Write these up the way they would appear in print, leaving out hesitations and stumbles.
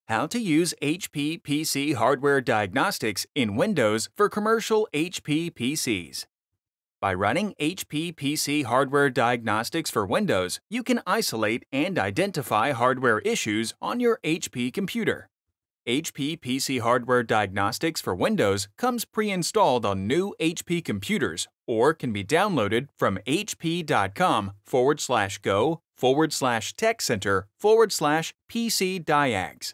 How to use HP PC Hardware Diagnostics in Windows for commercial HP PCs. By running HP PC Hardware Diagnostics for Windows, you can isolate and identify hardware issues on your HP computer. HP PC Hardware Diagnostics for Windows comes pre-installed on new HP computers or can be downloaded from hp.com/go/tech center/PC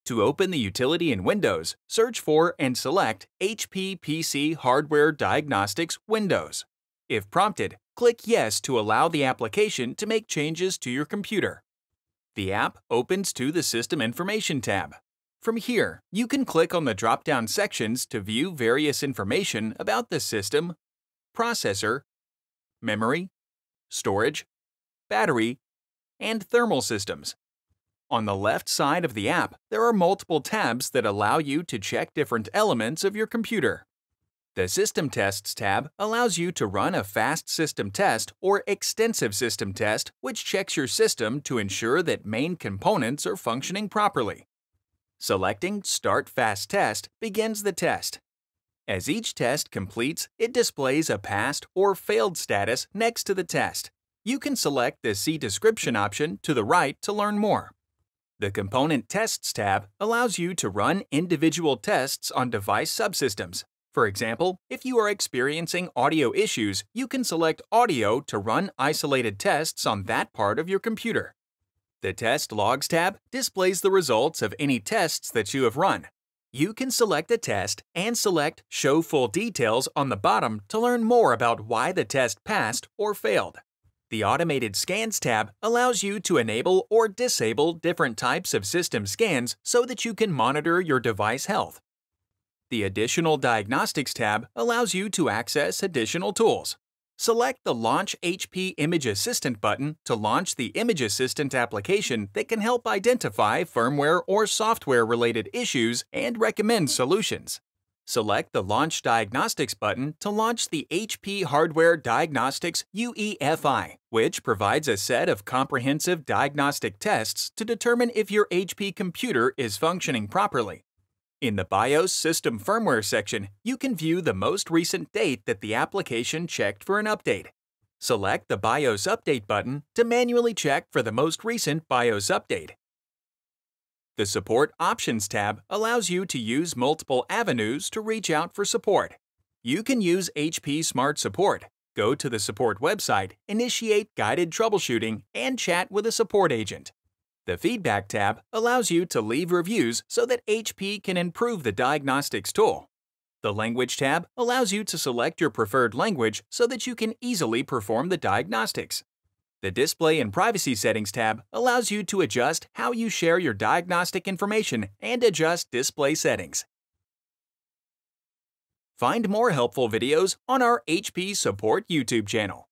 To open the utility in Windows, search for and select HP PC Hardware Diagnostics Windows. If prompted, click Yes to allow the application to make changes to your computer. The app opens to the System Information tab. From here, you can click on the drop-down sections to view various information about the system, processor, memory, storage, battery, and thermal systems. On the left side of the app, there are multiple tabs that allow you to check different elements of your computer. The System Tests tab allows you to run a fast system test or extensive system test, which checks your system to ensure that main components are functioning properly. Selecting Start Fast Test begins the test. As each test completes, it displays a passed or failed status next to the test. You can select the See Description option to the right to learn more. The Component Tests tab allows you to run individual tests on device subsystems. For example, if you are experiencing audio issues, you can select Audio to run isolated tests on that part of your computer. The Test Logs tab displays the results of any tests that you have run. You can select a test and select Show Full Details on the bottom to learn more about why the test passed or failed. The Automated Scans tab allows you to enable or disable different types of system scans so that you can monitor your device health. The Additional Diagnostics tab allows you to access additional tools. Select the Launch HP Image Assistant button to launch the Image Assistant application that can help identify firmware or software-related issues and recommend solutions. Select the Launch Diagnostics button to launch the HP Hardware Diagnostics UEFI, which provides a set of comprehensive diagnostic tests to determine if your HP computer is functioning properly. In the BIOS System Firmware section, you can view the most recent date that the application checked for an update. Select the BIOS Update button to manually check for the most recent BIOS update. The Support Options tab allows you to use multiple avenues to reach out for support. You can use HP Smart Support, go to the support website, initiate guided troubleshooting, and chat with a support agent. The Feedback tab allows you to leave reviews so that HP can improve the diagnostics tool. The Language tab allows you to select your preferred language so that you can easily perform the diagnostics. The Display and Privacy Settings tab allows you to adjust how you share your diagnostic information and adjust display settings. Find more helpful videos on our HP Support YouTube channel.